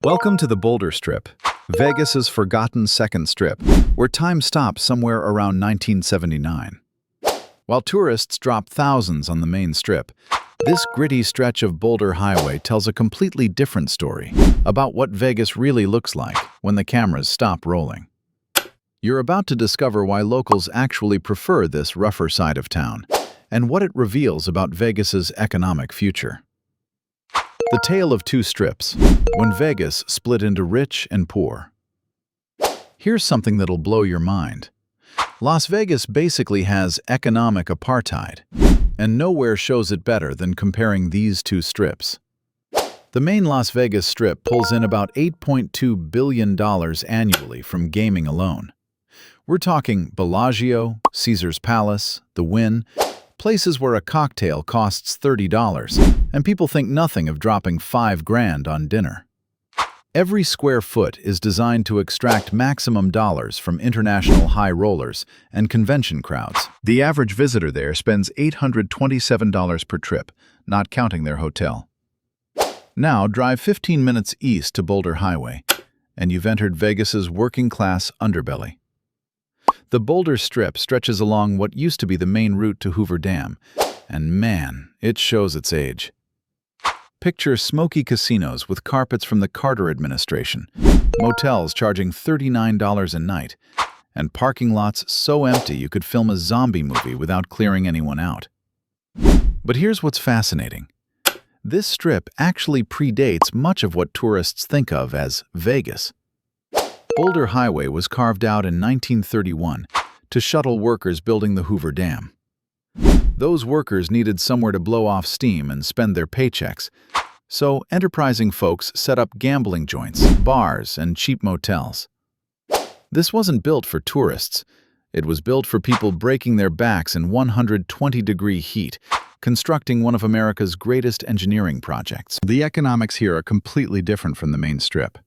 Welcome to the Boulder Strip, Vegas's forgotten second strip, where time stopped somewhere around 1979. While tourists drop thousands on the main strip, this gritty stretch of Boulder Highway tells a completely different story about what Vegas really looks like when the cameras stop rolling. You're about to discover why locals actually prefer this rougher side of town, and what it reveals about Vegas's economic future. The Tale of Two Strips, when Vegas split into rich and poor. Here's something that'll blow your mind. Las Vegas basically has economic apartheid, and nowhere shows it better than comparing these two strips. The main Las Vegas Strip pulls in about $8.2 billion annually from gaming alone. We're talking Bellagio, Caesar's Palace, the Wynn, places where a cocktail costs $30, and people think nothing of dropping $5,000 on dinner. Every square foot is designed to extract maximum dollars from international high rollers and convention crowds. The average visitor there spends $827 per trip, not counting their hotel. Now drive 15 minutes east to Boulder Highway, and you've entered Vegas's working-class underbelly. The Boulder Strip stretches along what used to be the main route to Hoover Dam, and man, it shows its age. Picture smoky casinos with carpets from the Carter administration, motels charging $39 a night, and parking lots so empty you could film a zombie movie without clearing anyone out. But here's what's fascinating. This strip actually predates much of what tourists think of as Vegas. Boulder Highway was carved out in 1931 to shuttle workers building the Hoover Dam. Those workers needed somewhere to blow off steam and spend their paychecks, so enterprising folks set up gambling joints, bars, and cheap motels. This wasn't built for tourists. It was built for people breaking their backs in 120-degree heat, constructing one of America's greatest engineering projects. The economics here are completely different from the main strip.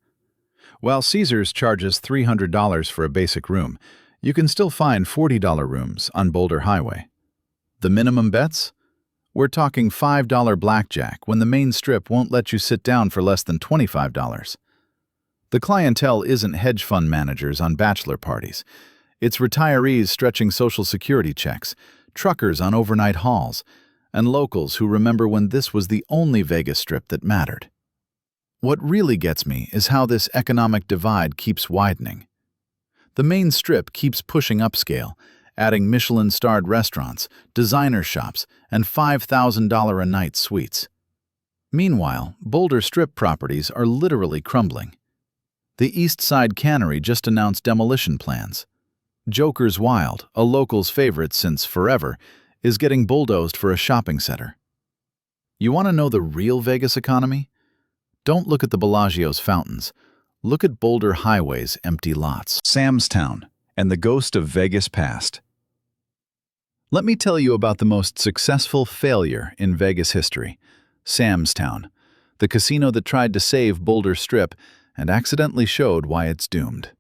While Caesars charges $300 for a basic room, you can still find $40 rooms on Boulder Highway. The minimum bets? We're talking $5 blackjack when the main strip won't let you sit down for less than $25. The clientele isn't hedge fund managers on bachelor parties. It's retirees stretching Social Security checks, truckers on overnight hauls, and locals who remember when this was the only Vegas Strip that mattered. What really gets me is how this economic divide keeps widening. The main strip keeps pushing upscale, adding Michelin-starred restaurants, designer shops, and $5,000 a night suites. Meanwhile, Boulder Strip properties are literally crumbling. The East Side Cannery just announced demolition plans. Joker's Wild, a local's favorite since forever, is getting bulldozed for a shopping center. You want to know the real Vegas economy? Don't look at the Bellagio's fountains. Look at Boulder Highway's empty lots. Sam's Town and the ghost of Vegas past. Let me tell you about the most successful failure in Vegas history, Sam's Town, the casino that tried to save Boulder Strip and accidentally showed why it's doomed.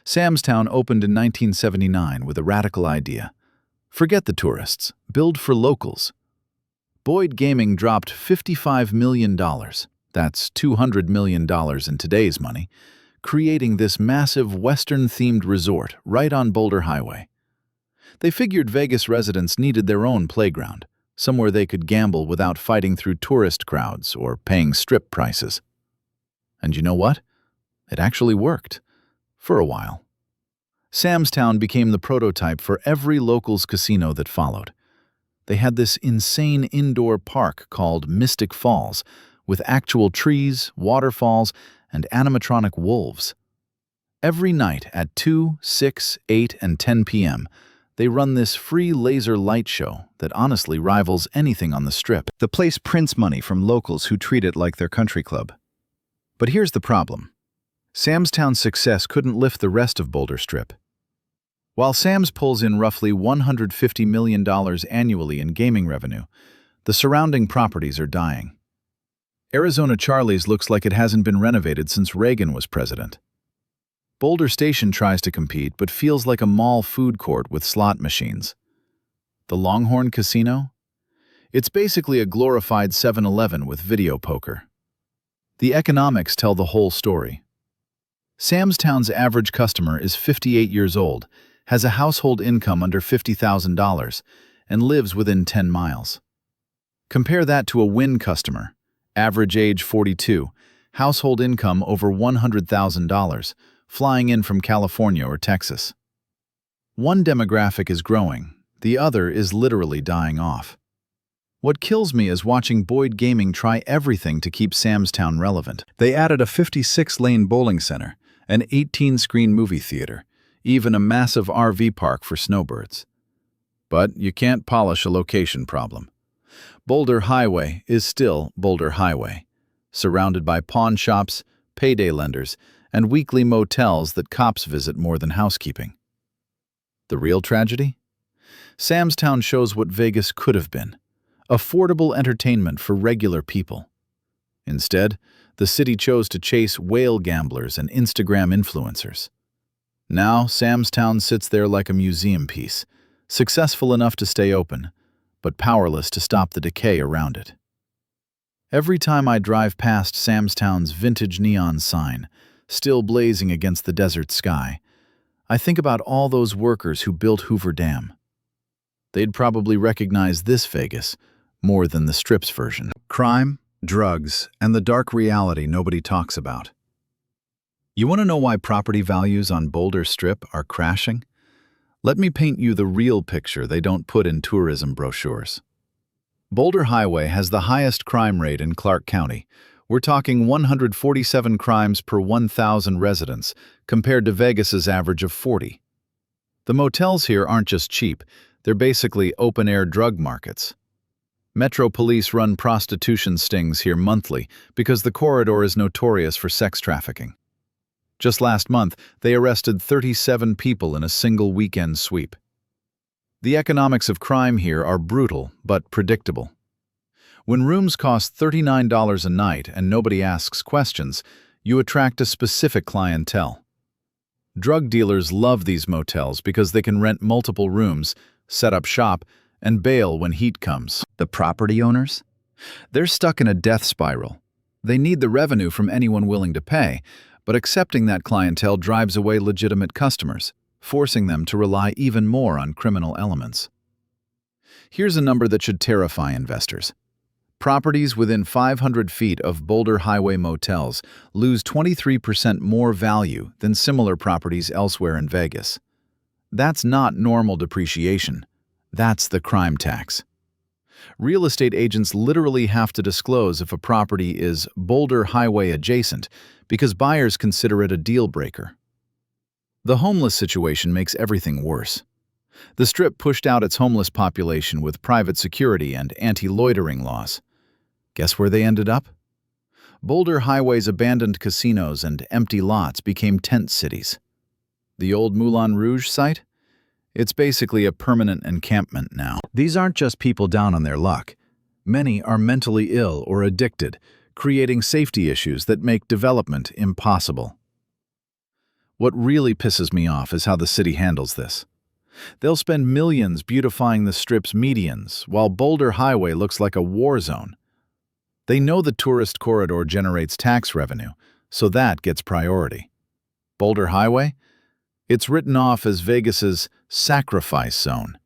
Sam's Town opened in 1979 with a radical idea. Forget the tourists, build for locals. Boyd Gaming dropped $55 million. That's $200 million in today's money, creating this massive Western-themed resort right on Boulder Highway. They figured Vegas residents needed their own playground, somewhere they could gamble without fighting through tourist crowds or paying strip prices. And you know what? It actually worked. For a while. Sam's Town became the prototype for every locals casino that followed. They had this insane indoor park called Mystic Falls, with actual trees, waterfalls, and animatronic wolves. Every night at 2, 6, 8, and 10 p.m., they run this free laser light show that honestly rivals anything on the strip. The place prints money from locals who treat it like their country club. But here's the problem. Sam's Town's success couldn't lift the rest of Boulder Strip. While Sam's pulls in roughly $150 million annually in gaming revenue, the surrounding properties are dying. Arizona Charlie's looks like it hasn't been renovated since Reagan was president. Boulder Station tries to compete but feels like a mall food court with slot machines. The Longhorn Casino? It's basically a glorified 7-Eleven with video poker. The economics tell the whole story. Sam's Town's average customer is 58 years old, has a household income under $50,000, and lives within 10 miles. Compare that to a Wynn customer, average age 42, household income over $100,000, flying in from California or Texas. One demographic is growing, the other is literally dying off. What kills me is watching Boyd Gaming try everything to keep Sam's Town relevant. They added a 56-lane bowling center, an 18-screen movie theater, even a massive RV park for snowbirds. But you can't polish a location problem. Boulder Highway is still Boulder Highway, surrounded by pawn shops, payday lenders, and weekly motels that cops visit more than housekeeping. The real tragedy? Sam's Town shows what Vegas could have been: affordable entertainment for regular people. Instead, the city chose to chase whale gamblers and Instagram influencers. Now, Sam's Town sits there like a museum piece, successful enough to stay open, but powerless to stop the decay around it. Every time I drive past Sam's Town's vintage neon sign, still blazing against the desert sky, I think about all those workers who built Hoover Dam. They'd probably recognize this Vegas more than the Strip's version. Crime, drugs, and the dark reality nobody talks about. You want to know why property values on Boulder Strip are crashing? Let me paint you the real picture they don't put in tourism brochures. Boulder Highway has the highest crime rate in Clark County. We're talking 147 crimes per 1,000 residents, compared to Vegas's average of 40. The motels here aren't just cheap, they're basically open-air drug markets. Metro Police run prostitution stings here monthly because the corridor is notorious for sex trafficking. Just last month, they arrested 37 people in a single weekend sweep. The economics of crime here are brutal but predictable. When rooms cost $39 a night and nobody asks questions, you attract a specific clientele. Drug dealers love these motels because they can rent multiple rooms, set up shop, and bail when heat comes. The property owners? They're stuck in a death spiral. They need the revenue from anyone willing to pay, but accepting that clientele drives away legitimate customers, forcing them to rely even more on criminal elements. Here's a number that should terrify investors. Properties within 500 feet of Boulder Highway motels lose 23% more value than similar properties elsewhere in Vegas. That's not normal depreciation. That's the crime tax. Real estate agents literally have to disclose if a property is Boulder Highway adjacent because buyers consider it a deal breaker. The homeless situation makes everything worse. The Strip pushed out its homeless population with private security and anti-loitering laws. Guess where they ended up? Boulder Highway's abandoned casinos and empty lots became tent cities. The old Moulin Rouge site? It's basically a permanent encampment now. These aren't just people down on their luck. Many are mentally ill or addicted, creating safety issues that make development impossible. What really pisses me off is how the city handles this. They'll spend millions beautifying the Strip's medians, while Boulder Highway looks like a war zone. They know the tourist corridor generates tax revenue, so that gets priority. Boulder Highway? It's written off as Vegas's sacrifice zone,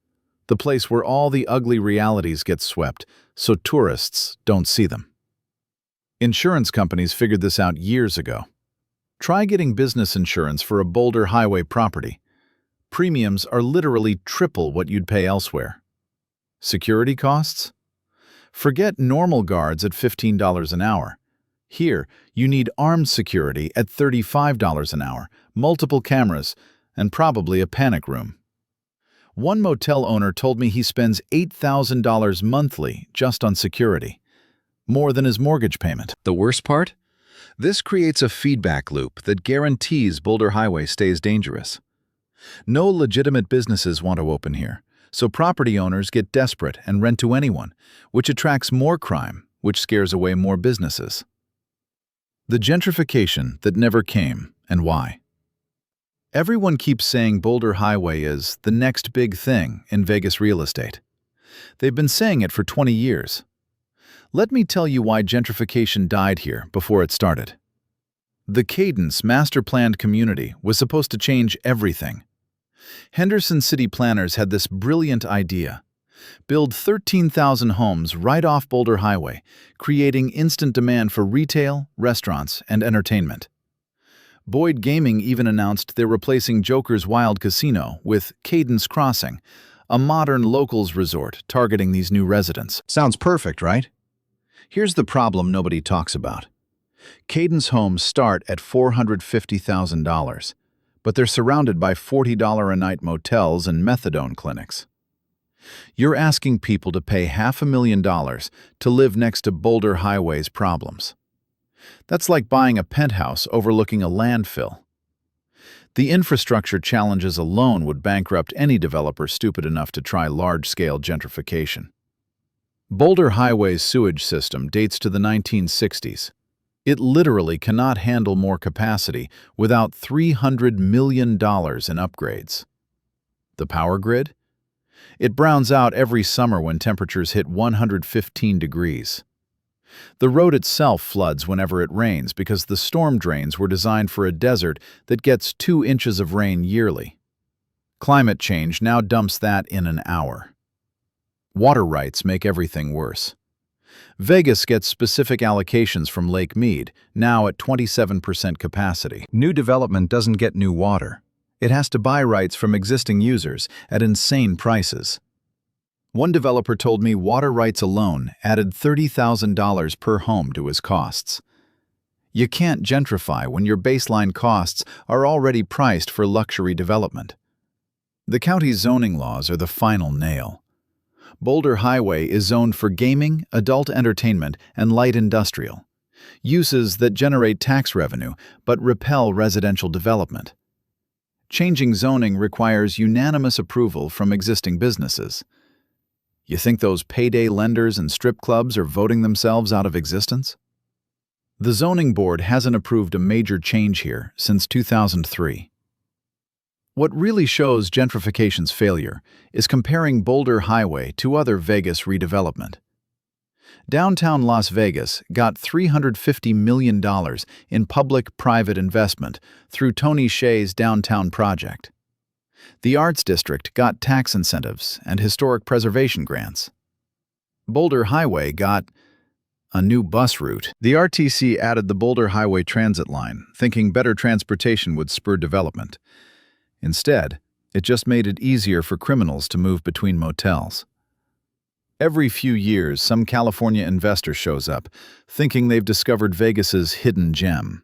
the place where all the ugly realities get swept, so tourists don't see them. Insurance companies figured this out years ago. Try getting business insurance for a Boulder Highway property. Premiums are literally triple what you'd pay elsewhere. Security costs? Forget normal guards at $15 an hour. Here, you need armed security at $35 an hour, multiple cameras, and probably a panic room. One motel owner told me he spends $8,000 monthly just on security, more than his mortgage payment. The worst part? This creates a feedback loop that guarantees Boulder Highway stays dangerous. No legitimate businesses want to open here, so property owners get desperate and rent to anyone, which attracts more crime, which scares away more businesses. The gentrification that never came, and why? Everyone keeps saying Boulder Highway is the next big thing in Vegas real estate. They've been saying it for 20 years. Let me tell you why gentrification died here before it started. The Cadence master-planned community was supposed to change everything. Henderson city planners had this brilliant idea: build 13,000 homes right off Boulder Highway, creating instant demand for retail, restaurants, and entertainment. Boyd Gaming even announced they're replacing Joker's Wild Casino with Cadence Crossing, a modern locals resort targeting these new residents. Sounds perfect, right? Here's the problem nobody talks about. Cadence homes start at $450,000, but they're surrounded by $40 a night motels and methadone clinics. You're asking people to pay $500,000 to live next to Boulder Highway's problems. That's like buying a penthouse overlooking a landfill. The infrastructure challenges alone would bankrupt any developer stupid enough to try large-scale gentrification. Boulder Highway's sewage system dates to the 1960s. It literally cannot handle more capacity without $300 million in upgrades. The power grid? It browns out every summer when temperatures hit 115 degrees. The road itself floods whenever it rains because the storm drains were designed for a desert that gets 2 inches of rain yearly. Climate change now dumps that in an hour. Water rights make everything worse. Vegas gets specific allocations from Lake Mead, now at 27% capacity. New development doesn't get new water. It has to buy rights from existing users at insane prices. One developer told me water rights alone added $30,000 per home to his costs. You can't gentrify when your baseline costs are already priced for luxury development. The county's zoning laws are the final nail. Boulder Highway is zoned for gaming, adult entertainment, and light industrial, uses that generate tax revenue but repel residential development. Changing zoning requires unanimous approval from existing businesses. You think those payday lenders and strip clubs are voting themselves out of existence? The zoning board hasn't approved a major change here since 2003. What really shows gentrification's failure is comparing Boulder Highway to other Vegas redevelopment. Downtown Las Vegas got $350 million in public-private investment through Tony Hsieh's downtown project. The Arts District got tax incentives and historic preservation grants. Boulder Highway got a new bus route. The RTC added the Boulder Highway Transit Line, thinking better transportation would spur development. Instead, it just made it easier for criminals to move between motels. Every few years, some California investor shows up, thinking they've discovered Vegas's hidden gem.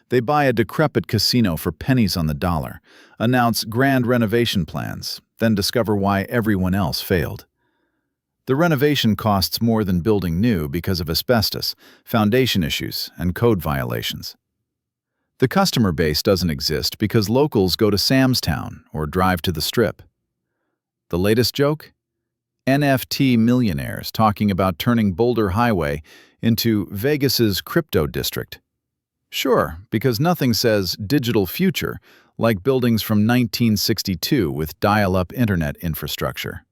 They buy a decrepit casino for pennies on the dollar, announce grand renovation plans, then discover why everyone else failed. The renovation costs more than building new because of asbestos, foundation issues, and code violations. The customer base doesn't exist because locals go to Sam's Town or drive to the Strip. The latest joke? NFT millionaires talking about turning Boulder Highway into Vegas's crypto district. Sure, because nothing says digital future like buildings from 1962 with dial-up internet infrastructure.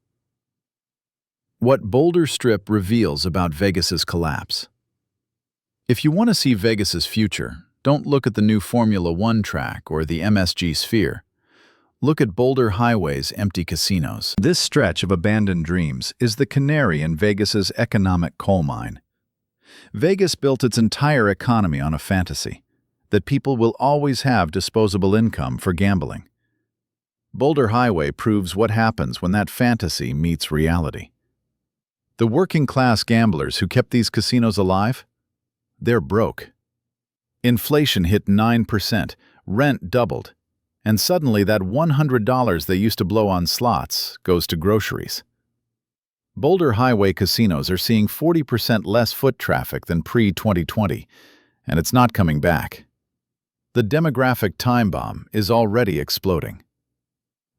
What Boulder Strip reveals about Vegas's collapse. If you want to see Vegas's future, don't look at the new Formula One track or the MSG Sphere. Look at Boulder Highway's empty casinos. This stretch of abandoned dreams is the canary in Vegas's economic coal mine. Vegas built its entire economy on a fantasy that people will always have disposable income for gambling. Boulder Highway proves what happens when that fantasy meets reality. The working-class gamblers who kept these casinos alive? They're broke. Inflation hit 9%, rent doubled, and suddenly that $100 they used to blow on slots goes to groceries. Boulder Highway casinos are seeing 40% less foot traffic than pre-2020, and it's not coming back. The demographic time bomb is already exploding.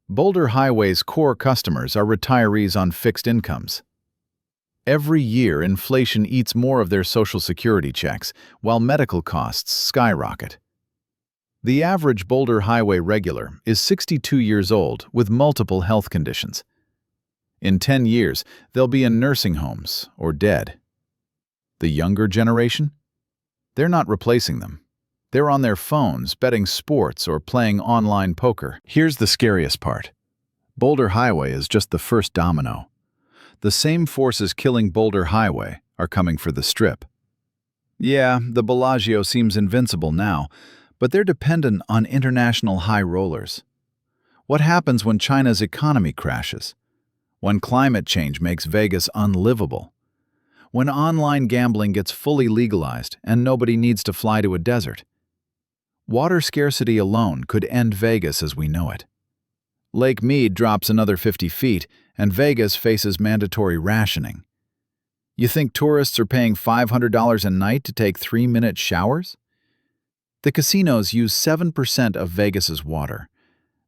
Boulder Highway's core customers are retirees on fixed incomes. Every year, inflation eats more of their Social Security checks, while medical costs skyrocket. The average Boulder Highway regular is 62 years old with multiple health conditions. In 10 years, they'll be in nursing homes or dead. The younger generation? They're not replacing them. They're on their phones, betting sports or playing online poker. Here's the scariest part. Boulder Highway is just the first domino. The same forces killing Boulder Highway are coming for the Strip. Yeah, the Bellagio seems invincible now, but they're dependent on international high rollers. What happens when China's economy crashes? When climate change makes Vegas unlivable? When online gambling gets fully legalized and nobody needs to fly to a desert? Water scarcity alone could end Vegas as we know it. Lake Mead drops another 50 feet, and Vegas faces mandatory rationing. You think tourists are paying $500 a night to take 3-minute showers? The casinos use 7% of Vegas's water.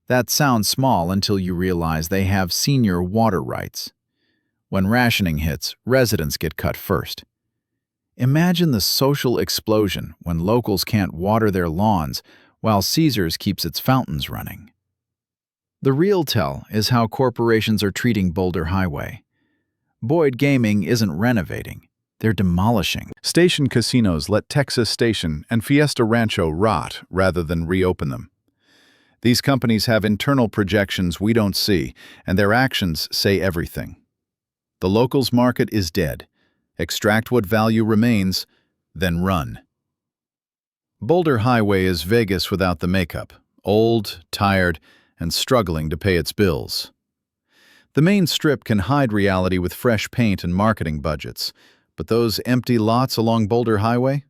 That sounds small until you realize they have senior water rights. When rationing hits, residents get cut first. Imagine the social explosion when locals can't water their lawns while Caesars keeps its fountains running. The real tell is how corporations are treating Boulder Highway. Boyd Gaming isn't renovating, they're demolishing. Station casinos let Texas Station and Fiesta Rancho rot rather than reopen them. These companies have internal projections we don't see, and their actions say everything. The locals market is dead. Extract what value remains, then run. Boulder Highway is Vegas without the makeup, old, tired, and struggling to pay its bills. The main strip can hide reality with fresh paint and marketing budgets, but those empty lots along Boulder Highway?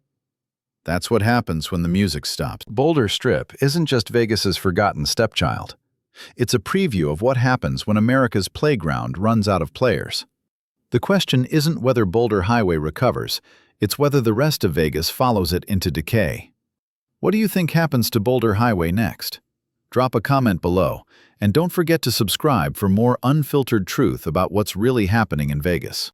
That's what happens when the music stops. Boulder Strip isn't just Vegas's forgotten stepchild. It's a preview of what happens when America's playground runs out of players. The question isn't whether Boulder Highway recovers, it's whether the rest of Vegas follows it into decay. What do you think happens to Boulder Highway next? Drop a comment below, and don't forget to subscribe for more unfiltered truth about what's really happening in Vegas.